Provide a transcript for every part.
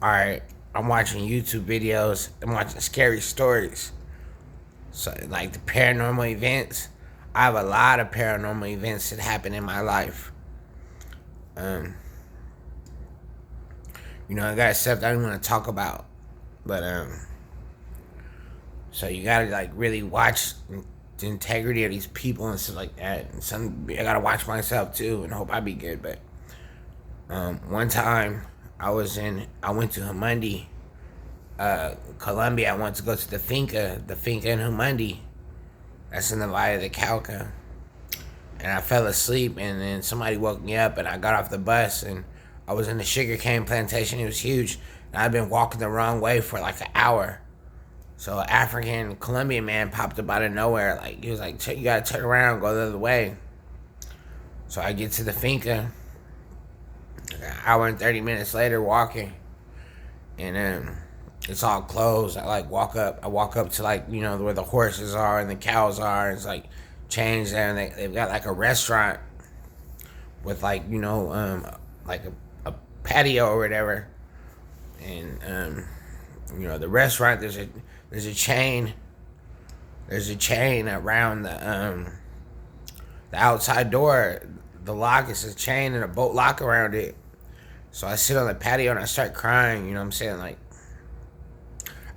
Alright, I'm watching YouTube videos. I'm watching scary stories. So, like the paranormal events. I have a lot of paranormal events that happen in my life. Um, I got stuff that I don't want to talk about. But, so you gotta, like, really watch the integrity of these people and stuff like that. And I gotta watch myself too and hope I be good. But, one time I went to Hamundi, Colombia. I went to go to the finca in Hamundi. That's in the Valle de Cauca. And I fell asleep, and then somebody woke me up, and I got off the bus, and I was in the sugarcane plantation. It was huge, and I'd been walking the wrong way for like an hour. So an African Colombian man popped up out of nowhere. Like, he was like, "You gotta turn around, go the other way." So I get to the finca, an hour and 30 minutes later, walking, and it's all closed. I walk up to, like, where the horses are and the cows are. And it's like changed there, and they've got like a restaurant with, like, like a patio or whatever. And the restaurant, there's a chain around the outside door. The lock is a chain and a bolt lock around it. So I sit on the patio and I start crying. You know what I'm saying? Like,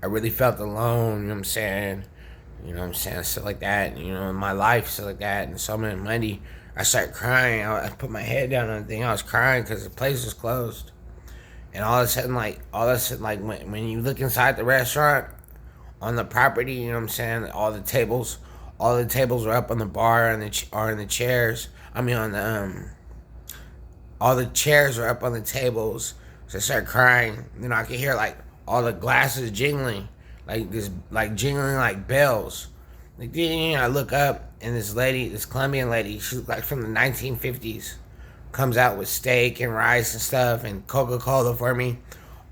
I really felt alone. You know what I'm saying? Stuff like that. In my life, stuff like that. And so many money. I started crying. I put my head down on the thing. I was crying because the place was closed. And all of a sudden, when you look inside the restaurant on the property, you know what I'm saying? All the tables were up on the bar and in the chairs. I mean, all the chairs were up on the tables. So I started crying. I could hear, like, all the glasses jingling, jingling like bells. Like, I look up, and this Colombian lady, she's like from the 1950s, comes out with steak and rice and stuff and Coca-Cola for me.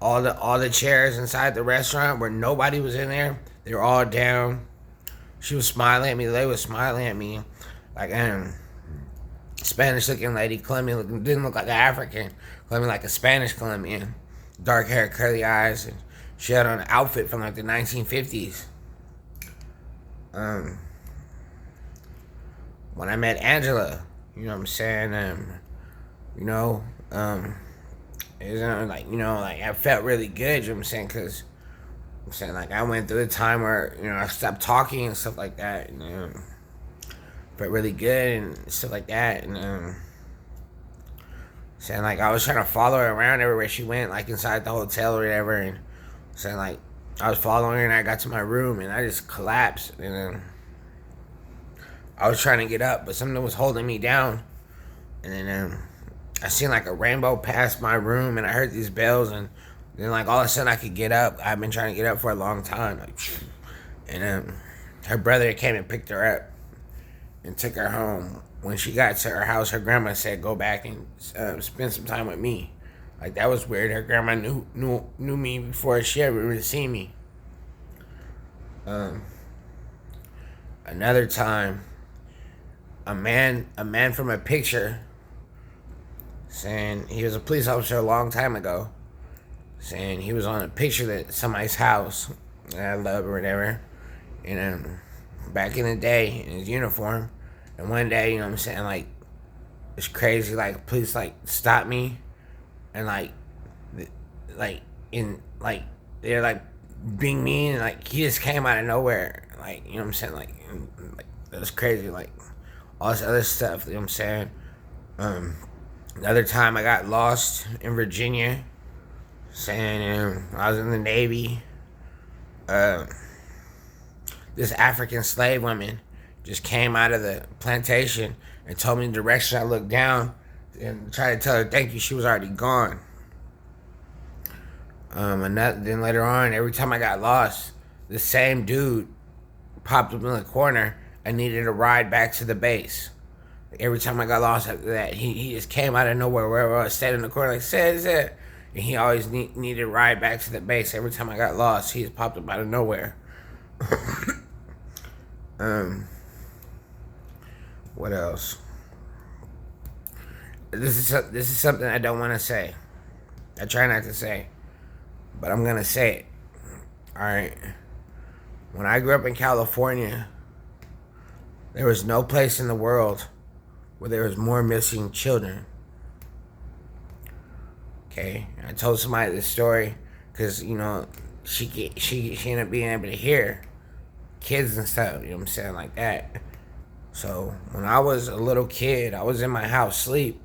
All the chairs inside the restaurant where nobody was in there, they were all down. She was smiling at me. They were smiling at me, like, Spanish looking lady, Colombian looking, didn't look like an African, Colombian, like a Spanish Colombian, dark hair, curly eyes, and she had on an outfit from like the 1950s. When I met Angela, you know what I'm saying, it was like I felt really good, you know what I'm saying, because I'm saying, like, I went through a time where, I stopped talking and stuff like that, and felt really good and stuff like that, and saying, like, I was trying to follow her around everywhere she went, like inside the hotel or whatever, and saying, like, I was following her, and I got to my room and I just collapsed, and I was trying to get up, but something was holding me down, and then I seen like a rainbow pass my room, and I heard these bells, and then, like, all of a sudden I could get up. I've been trying to get up for a long time, like, and her brother came and picked her up and took her home. When she got to her house, her grandma said, "Go back and spend some time with me." Like, that was weird. Her grandma knew me before she ever really seen me. Another time, a man from a picture, saying he was a police officer a long time ago, saying he was on a picture at somebody's house that I love or whatever, and back in the day in his uniform. And one day, you know what I'm saying, like, it's crazy, like, police, like, stopped me, and, they're, like, being mean, and, like, he just came out of nowhere, like, you know what I'm saying, like, it was crazy, like, all this other stuff, you know what I'm saying. Another time I got lost in Virginia, saying I was in the Navy. This African slave woman just came out of the plantation and told me the direction. I looked down and tried to tell her thank you. She was already gone. Then later on, every time I got lost, the same dude popped up in the corner and needed a ride back to the base. Every time I got lost after that, he just came out of nowhere, wherever I was, stayed in the corner, like, say. And he always needed a ride back to the base. Every time I got lost, he just popped up out of nowhere. What else? This is something I don't want to say. I try not to say. but I'm gonna say it. All right. When I grew up in California, there was no place in the world where there was more missing children. Okay, I told somebody this story because she ended up being able to hear kids and stuff. You know what I'm saying, like that. So when I was a little kid, I was in my house asleep,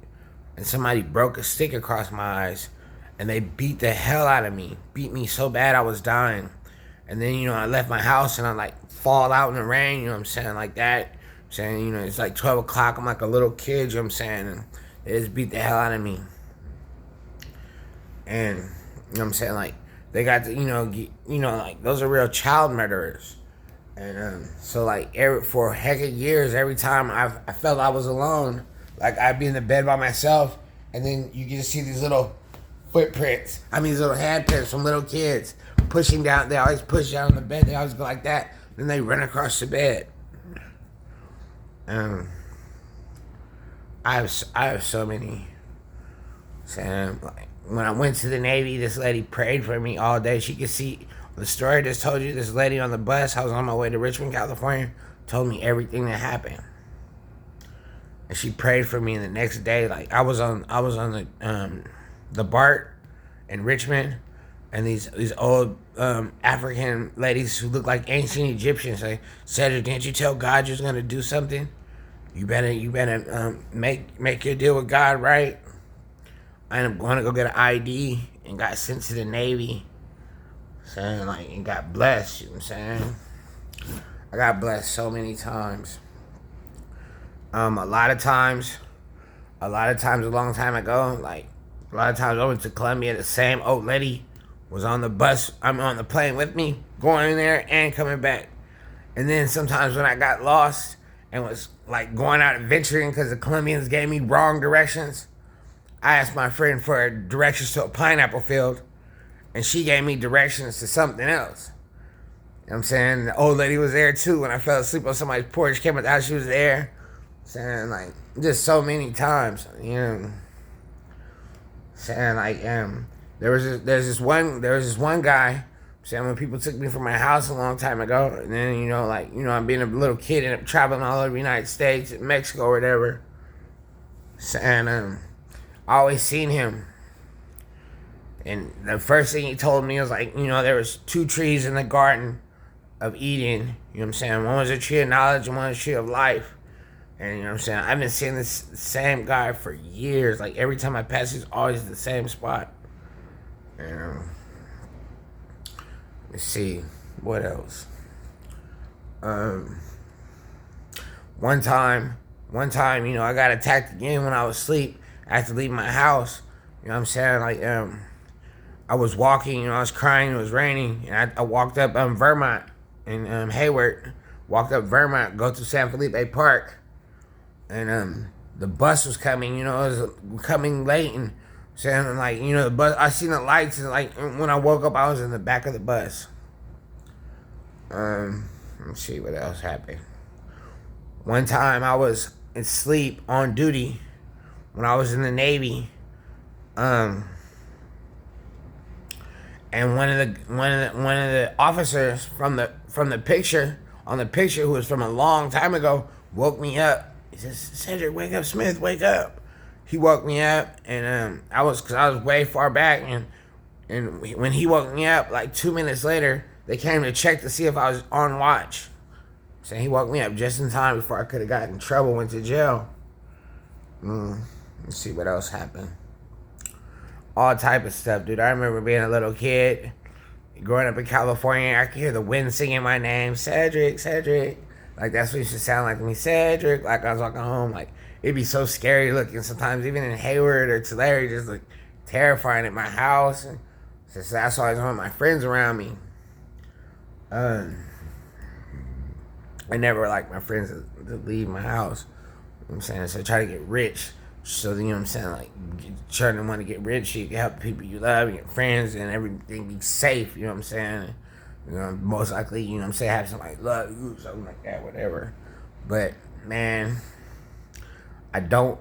and somebody broke a stick across my eyes, and they beat the hell out of me. Beat me so bad I was dying. And then I left my house and I like fall out in the rain. You know what I'm saying, like that. Saying it's like 12 o'clock. I'm like a little kid. You know what I'm saying, and they just beat the hell out of me. And you know what I'm saying, like they got to, like those are real child murderers. And so like for a heck of years, every time I felt I was alone, like I'd be in the bed by myself, and then you get to see these little footprints. I mean, these little handprints from little kids pushing down. They always push down on the bed. They always go like that. Then they run across the bed. I have so many. Saying like when I went to the Navy, this lady prayed for me all day. She could see the story I just told you. This lady on the bus, I was on my way to Richmond, California, told me everything that happened, and she prayed for me. And the next day, like I was on the BART in Richmond, and these old African ladies who look like ancient Egyptians said, "Didn't you tell God you was gonna do something? You better make your deal with God right." I ended up going to go get an ID and got sent to the Navy. Saying like, and got blessed. You know what I'm saying? I got blessed so many times. A lot of times, a long time ago, like a lot of times I went to Columbia. The same old lady was on the bus. I'm on the plane with me, going in there and coming back. And then sometimes when I got lost and was like going out adventuring because the Colombians gave me wrong directions, I asked my friend for directions to a pineapple field, and she gave me directions to something else. You know what I'm saying? The old lady was there too. When I fell asleep on somebody's porch, came out, she was there. Saying like just so many times, saying like there was this one guy. Saying when people took me from my house a long time ago, and then I'm being a little kid and traveling all over the United States and Mexico or whatever. Saying I always seen him. And the first thing he told me was like, there was 2 trees in the Garden of Eden. You know what I'm saying? One was a tree of knowledge and one was a tree of life. And you know what I'm saying? I've been seeing this same guy for years. Like every time I pass, he's always the same spot. Let's see. What else? One time, I got attacked again when I was asleep. I had to leave my house. You know what I'm saying? Like, I was walking, I was crying, it was raining, and I walked up Vermont in Hayward, walked up Vermont, go to San Felipe Park, and the bus was coming, it was coming late, and saying like, the bus, I seen the lights, and like when I woke up, I was in the back of the bus. Let's see what else happened. One time I was asleep on duty when I was in the Navy. And one of the officers from the picture on the picture, who was from a long time ago, woke me up. He says, "Cedric, wake up, Smith, wake up." He woke me up, and I was way far back, and when he woke me up, like 2 minutes later, they came to check to see if I was on watch. So he woke me up just in time before I could have gotten in trouble, went to jail. Let's see what else happened. All type of stuff, dude. I remember being a little kid, growing up in California. I could hear the wind singing my name, Cedric, Cedric. Like that's what it used to sound like to me, Cedric. Like I was walking home, like it'd be so scary looking sometimes, even in Hayward or Tulare, just like terrifying at my house. And so that's why I was with my friends around me. I never liked my friends to leave my house. You know what I'm saying? So I try to get rich. So, you know what I'm saying? Like, trying to want to get rich, so you can help the people you love and your friends and everything be safe. You know what I'm saying? Most likely, you know what I'm saying, have somebody love you, something like that, whatever. But, man, I don't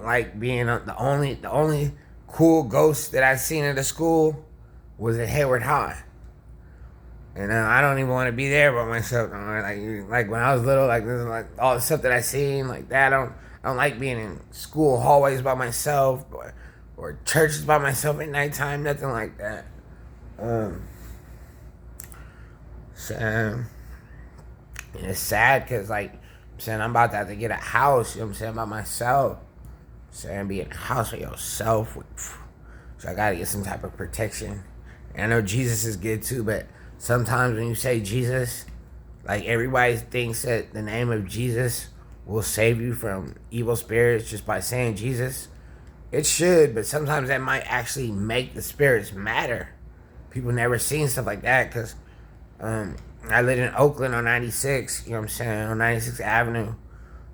like being the only cool ghost that I seen at the school was at Hayward High. And I don't even want to be there by myself. Like when I was little, like this is like all the stuff that I seen, like that. I don't like being in school hallways by myself, or churches by myself at nighttime. Nothing like that. So, and it's sad because like I'm saying, I'm about to have to get a house. You know what I'm saying, by myself. Saying be in a house by yourself. So I gotta get some type of protection. And I know Jesus is good too, but sometimes when you say Jesus, like everybody thinks that the name of Jesus will save you from evil spirits just by saying Jesus. It should, but sometimes that might actually make the spirits matter. People never seen stuff like that because I lived in Oakland on 96, you know what I'm saying, on 96th Avenue.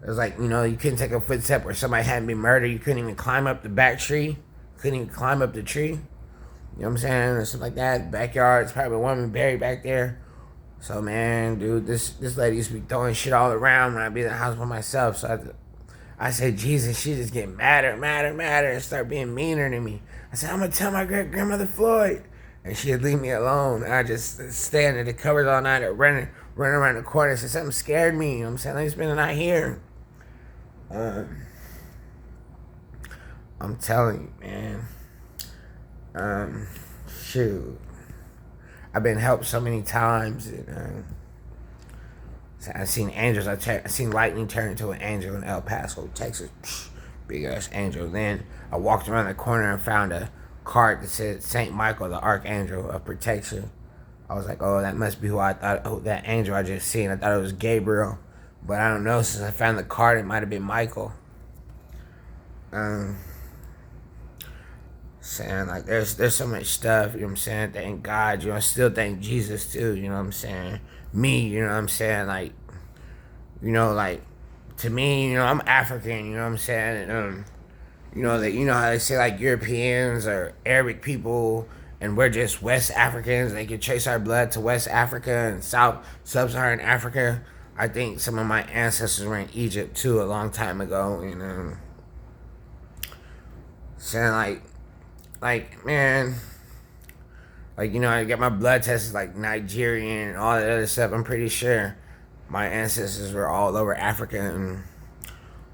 It was like, you couldn't take a footstep where somebody hadn't been murdered. You couldn't even climb up the back tree. Couldn't even climb up the tree. You know what I'm saying? And stuff like that. Backyard, it's probably a woman buried back there. So, man, dude, this lady used to be throwing shit all around when I'd be in the house by myself. So I said, Jesus, she just get madder, and start being meaner to me. I said, I'm going to tell my great-grandmother Floyd. And she'd leave me alone. And I just stay under the covers all night or running around the corner. Said something scared me. You know what I'm saying? Let me spend the night here. I'm telling you, man. Shoot. I've been helped so many times. And, I've seen angels. I've seen lightning turn into an angel in El Paso, Texas. Big ass angel. Then I walked around the corner and found a card that said Saint Michael, the Archangel of Protection. I was like, oh, that must be who I thought. Oh, that angel I just seen. I thought it was Gabriel, but I don't know. Since I found the card, it might have been Michael. Saying like there's so much stuff, you know what I'm saying? Thank God, I still thank Jesus too, you know what I'm saying? Me, you know what I'm saying? Like, like to me, I'm African, you know what I'm saying? And, how they say like Europeans or Arabic people, and we're just West Africans. They can trace our blood to West Africa and Sub-Saharan Africa. I think some of my ancestors were in Egypt too a long time ago, saying like, man, like, I get my blood tested like Nigerian and all that other stuff. I'm pretty sure my ancestors were all over Africa, and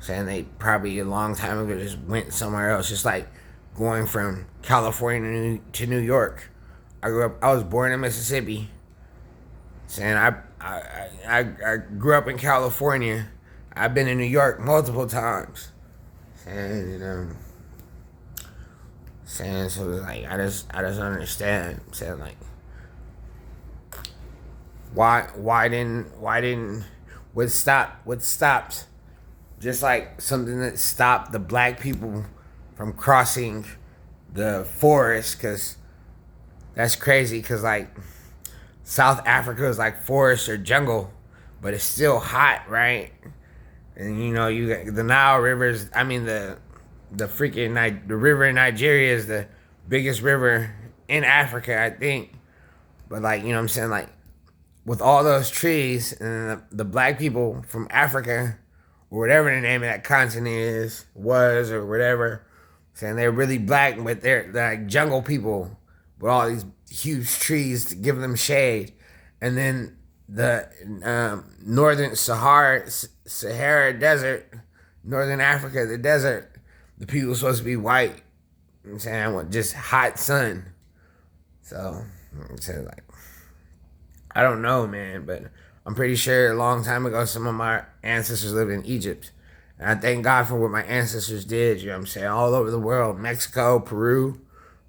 saying they probably a long time ago just went somewhere else, just like going from California to New York. I was born in Mississippi. Saying I grew up in California. I've been in New York multiple times. Saying so it's like I just understand. Saying like why didn't what stopped just like something that stopped the black people from crossing the forest, because that's crazy, because like South Africa is like forest or jungle, but it's still hot, right? And you got the Nile rivers. I mean the river in Nigeria is the biggest river in Africa, I think. But like, you know what I'm saying, like with all those trees, and the black people from Africa, or whatever the name of that continent was or whatever, saying they're really black, but they're like jungle people with all these huge trees to give them shade. And then the northern Sahara desert, northern Africa, the desert, the people are supposed to be white. You know what I'm saying? I want just hot sun. So I'm saying, like, I don't know, man, but I'm pretty sure a long time ago some of my ancestors lived in Egypt. And I thank God for what my ancestors did, you know what I'm saying? All over the world, Mexico, Peru.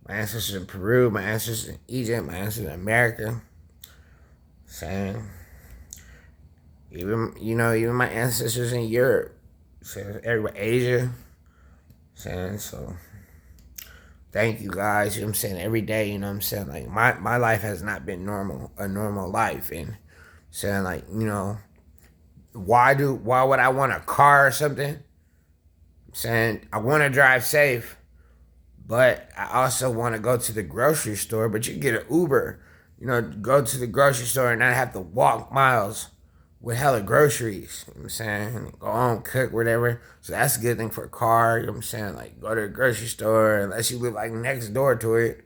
My ancestors in Peru, my ancestors in Egypt, my ancestors in America. Saying, even my ancestors in Europe. Saying, everywhere, Asia. Saying, so thank you guys, you know what I'm saying, every day, you know what I'm saying, like my life has not been a normal life. And saying, like, why would I want a car or something? I'm saying I want to drive safe, but I also want to go to the grocery store. But you get an Uber, go to the grocery store and not have to walk miles with hella groceries. You know what I'm saying? Go home, cook, whatever. So that's a good thing for a car. You know what I'm saying? Like, go to the grocery store unless you live like next door to it.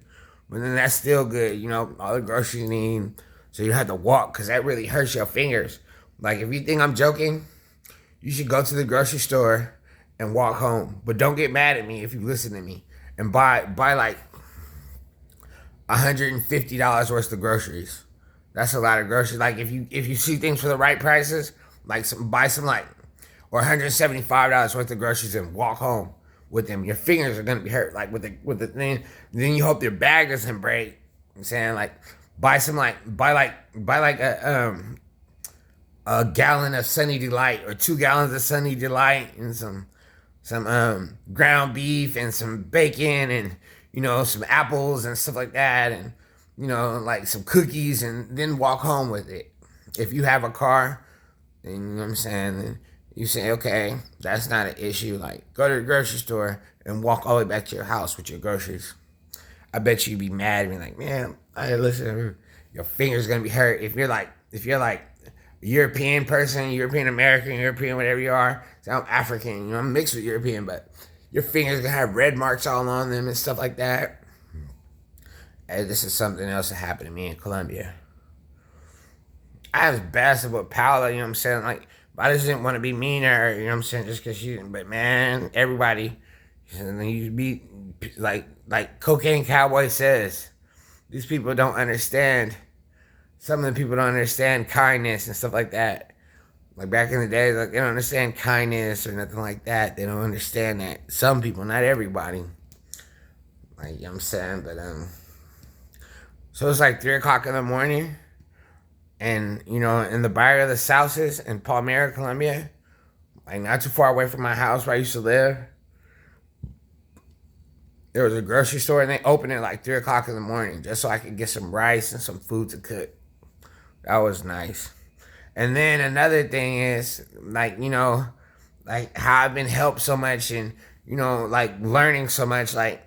But then that's still good, you know, all the groceries you need. So you have to walk because that really hurts your fingers. Like, if you think I'm joking, you should go to the grocery store and walk home. But don't get mad at me if you listen to me. And buy like $150 worth of groceries. That's a lot of groceries. Like, if you see things for the right prices, like buy some like, or $175 worth of groceries and walk home with them. Your fingers are gonna be hurt. Like with the thing. Then you hope your bag doesn't break. I'm saying, like, buy like a gallon of Sunny Delight or 2 gallons of Sunny Delight and some ground beef and some bacon and, you know, some apples and stuff like that, and, you know, like some cookies, and then walk home with it. If you have a car, then, you know what I'm saying, then you say, okay, that's not an issue. Like, go to the grocery store and walk all the way back to your house with your groceries. I bet you'd be mad and be like, man, listen, your finger's gonna be hurt. If you're like European person, European American, European, whatever you are. So I'm African, you know, I'm mixed with European, but your fingers gonna have red marks all on them and stuff like that. Hey, this is something else that happened to me in Colombia. I was bashing with Paula, you know what I'm saying? Like, I just didn't want to be mean to her, you know what I'm saying? Just because she didn't, but man, everybody, you be like Cocaine Cowboy says, these people don't understand. Some of the people don't understand kindness and stuff like that. Like, back in the day, like, they don't understand kindness or nothing like that. They don't understand that. Some people, not everybody. Like, you know what I'm saying? But, so it's like 3 o'clock in the morning. And, you know, in the Barrio de Sauces in Palmyra, Colombia, like not too far away from my house where I used to live, there was a grocery store, and they opened it like 3 o'clock in the morning just so I could get some rice and some food to cook. That was nice. And then another thing is, like, you know, like how I've been helped so much and, you know, like learning so much. Like,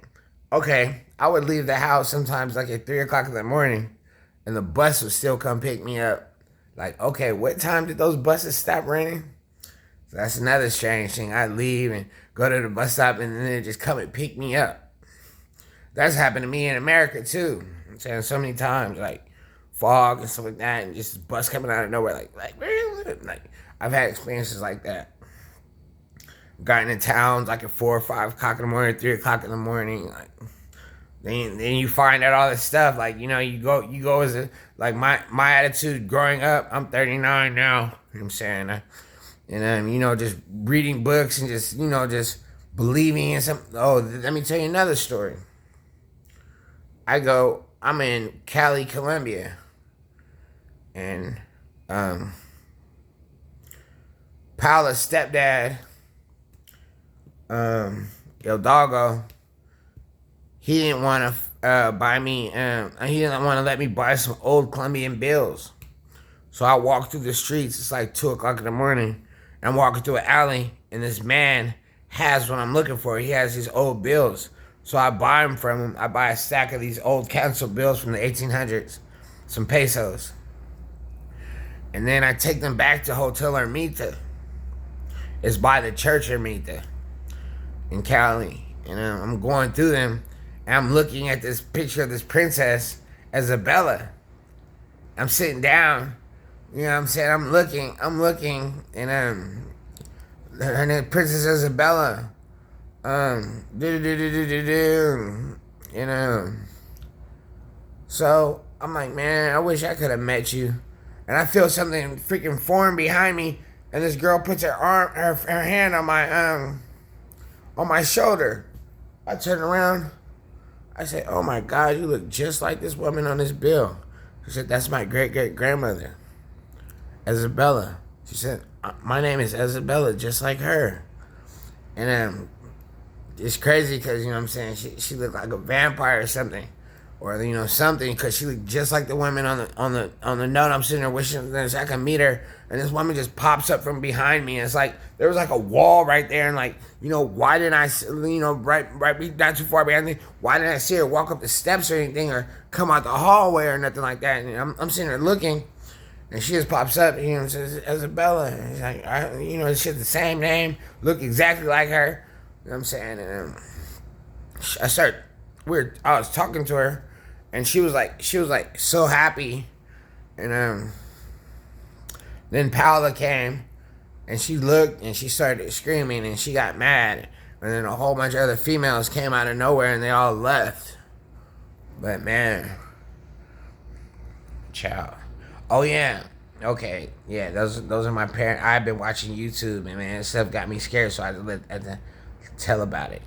okay, I would leave the house sometimes like at 3 o'clock in the morning and the bus would still come pick me up. Like, okay, what time did those buses stop running? So that's another strange thing. I'd leave and go to the bus stop and then they just come and pick me up. That's happened to me in America too. I'm saying so many times, like fog and stuff like that, and just bus coming out of nowhere, like where you live? Like, I've had experiences like that. Gotten in towns like at 4 or 5 o'clock in the morning, 3 o'clock in the morning, like then you find out all this stuff. Like, you know, you go as a, like my attitude growing up. I'm 39 now. You know what I'm saying? And you know, just reading books and just, you know, just believing in something. Oh, let me tell you another story. I'm in Cali, Colombia, and Paula's stepdad, El Doggo, he didn't want to buy me, he didn't want to let me buy some old Colombian bills. So I walked through the streets. It's like 2 o'clock in the morning. I'm walking through an alley, and this man has what I'm looking for. He has these old bills. So I buy them from him. I buy a stack of these old canceled bills from the 1800s, some pesos. And then I take them back to Hotel Ermita. It's by the church Ermita in Cali. And I'm going through them, and I'm looking at this picture of this princess, Isabella. I'm sitting down, you know what I'm saying? I'm looking, and her name Princess Isabella. You know. So I'm like, man, I wish I could have met you. And I feel something freaking foreign behind me, and this girl puts her hand on my shoulder. I turn around. I say, oh my God, you look just like this woman on this bill. She said, that's my great-great-grandmother, Isabella. She said, my name is Isabella, just like her. And it's crazy because, you know what I'm saying, she looked like a vampire or something. Or, you know, something, because she looked just like the woman on the note. I'm sitting there wishing that I could meet her, and this woman just pops up from behind me, and it's like there was like a wall right there, and like, you know, why didn't I, you know, right not too far behind me, why didn't I see her walk up the steps or anything, or come out the hallway or nothing like that? And I'm sitting there looking, and she just pops up, you know, and says, Isabella, and it's like, you know, she has the same name, look exactly like her, you know what I'm saying? And I was talking to her. and she was like so happy, and then Paola came, and she looked and she started screaming and she got mad, and then a whole bunch of other females came out of nowhere and they all left. But man, ciao. Oh yeah. Okay. Yeah. Those are my parents. I've been watching YouTube and man, stuff got me scared, so I had to tell about it.